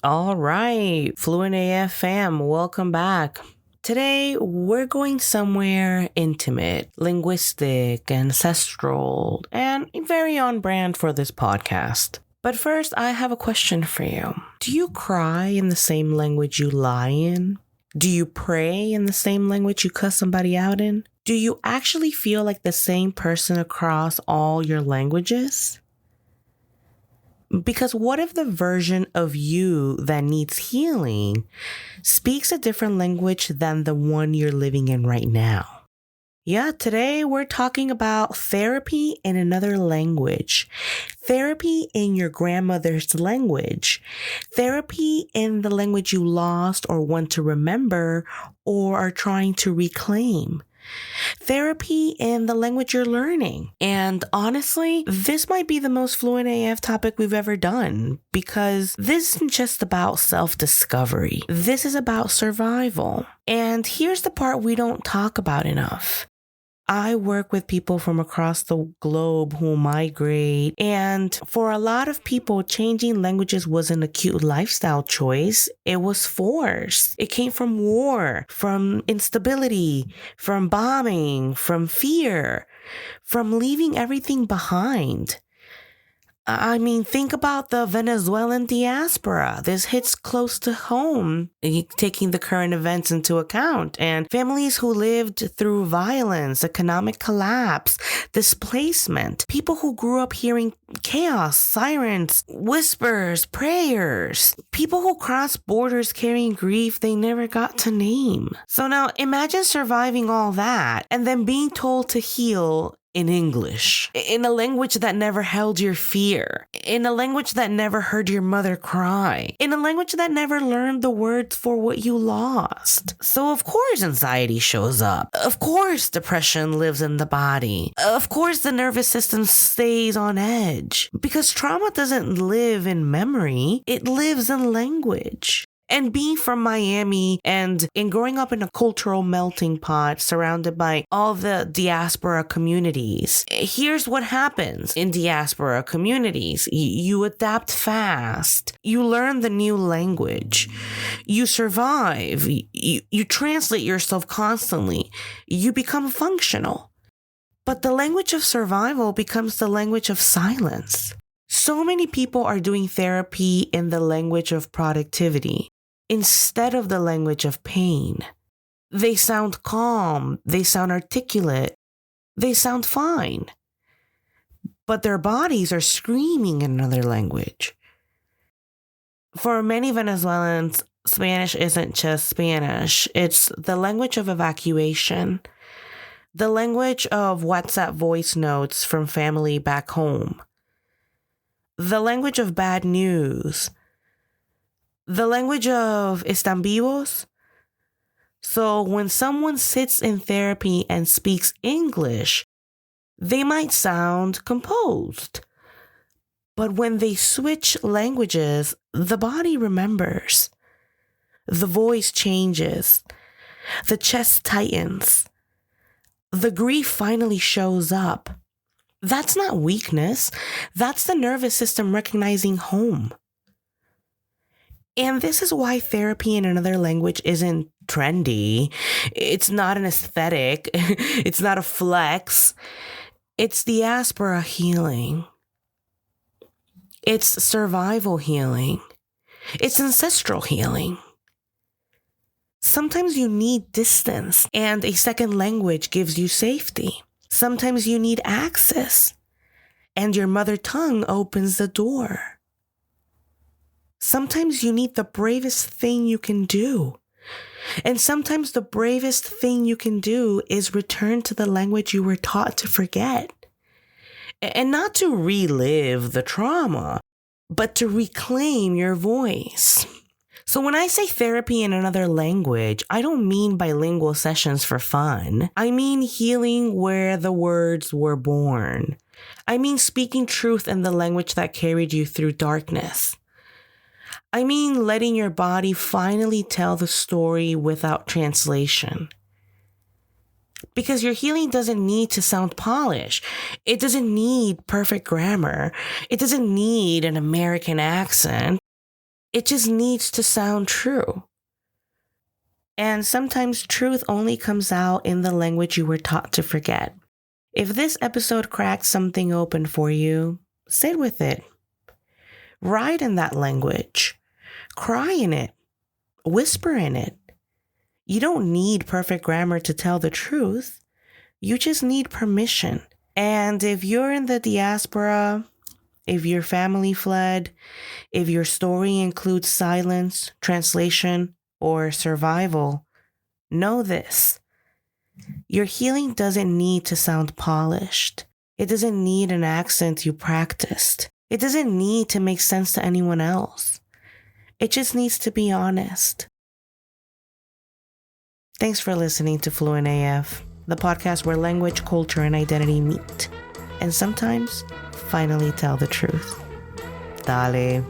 All right, Fluent AF fam, welcome back. Today, we're going somewhere intimate, linguistic, ancestral, and very on brand for this podcast. But first, I have a question for you. Do you cry in the same language you lie in? Do you pray in the same language you cuss somebody out in? Do you actually feel like the same person across all your languages? Because what if the version of you that needs healing speaks a different language than the one you're living in right now? Yeah, today we're talking about therapy in another language, therapy in your grandmother's language, therapy in the language you lost or want to remember or are trying to reclaim. Therapy in the language you're learning. And honestly, this might be the most Fluent AF topic we've ever done because this isn't just about self-discovery. This is about survival. And here's the part we don't talk about enough. I work with people from across the globe who migrate, and for a lot of people, changing languages wasn't a cute lifestyle choice. It was forced. It came from war, from instability, from bombing, from fear, from leaving everything behind. I mean, think about the Venezuelan diaspora. This hits close to home, taking the current events into account, and families who lived through violence, economic collapse, displacement, people who grew up hearing chaos, sirens, whispers, prayers, people who crossed borders carrying grief they never got to name. So now imagine surviving all that and then being told to heal in English, in a language that never held your fear, in a language that never heard your mother cry, in a language that never learned the words for what you lost. So of course anxiety shows up. Of course depression lives in the body. Of course the nervous system stays on edge. Because trauma doesn't live in memory, it lives in language. And being from Miami and growing up in a cultural melting pot surrounded by all the diaspora communities, here's what happens in diaspora communities. You adapt fast. You learn the new language. You survive. You translate yourself constantly. You become functional. But the language of survival becomes the language of silence. So many people are doing therapy in the language of productivity instead of the language of pain. They sound calm, they sound articulate, they sound fine, but their bodies are screaming in another language. For many Venezuelans, Spanish isn't just Spanish, it's the language of evacuation, the language of WhatsApp voice notes from family back home, the language of bad news, the language of están vivos. So when someone sits in therapy and speaks English, they might sound composed. But when they switch languages, the body remembers. The voice changes. The chest tightens. The grief finally shows up. That's not weakness. That's the nervous system recognizing home. And this is why therapy in another language isn't trendy. It's not an aesthetic. It's not a flex. It's diaspora healing. It's survival healing. It's ancestral healing. Sometimes you need distance, and a second language gives you safety. Sometimes you need access, and your mother tongue opens the door. Sometimes you need the bravest thing you can do. And sometimes the bravest thing you can do is return to the language you were taught to forget. And not to relive the trauma, but to reclaim your voice. So when I say therapy in another language, I don't mean bilingual sessions for fun. I mean healing where the words were born. I mean speaking truth in the language that carried you through darkness. I mean letting your body finally tell the story without translation. Because your healing doesn't need to sound polished. It doesn't need perfect grammar. It doesn't need an American accent. It just needs to sound true. And sometimes truth only comes out in the language you were taught to forget. If this episode cracked something open for you, sit with it. Write in that language. Cry in it. Whisper in it. You don't need perfect grammar to tell the truth. You just need permission. And if you're in the diaspora, if your family fled, if your story includes silence, translation, or survival, know this. Your healing doesn't need to sound polished. It doesn't need an accent you practiced. It doesn't need to make sense to anyone else. It just needs to be honest. Thanks for listening to Fluent AF, the podcast where language, culture, and identity meet, and sometimes finally tell the truth. Dale.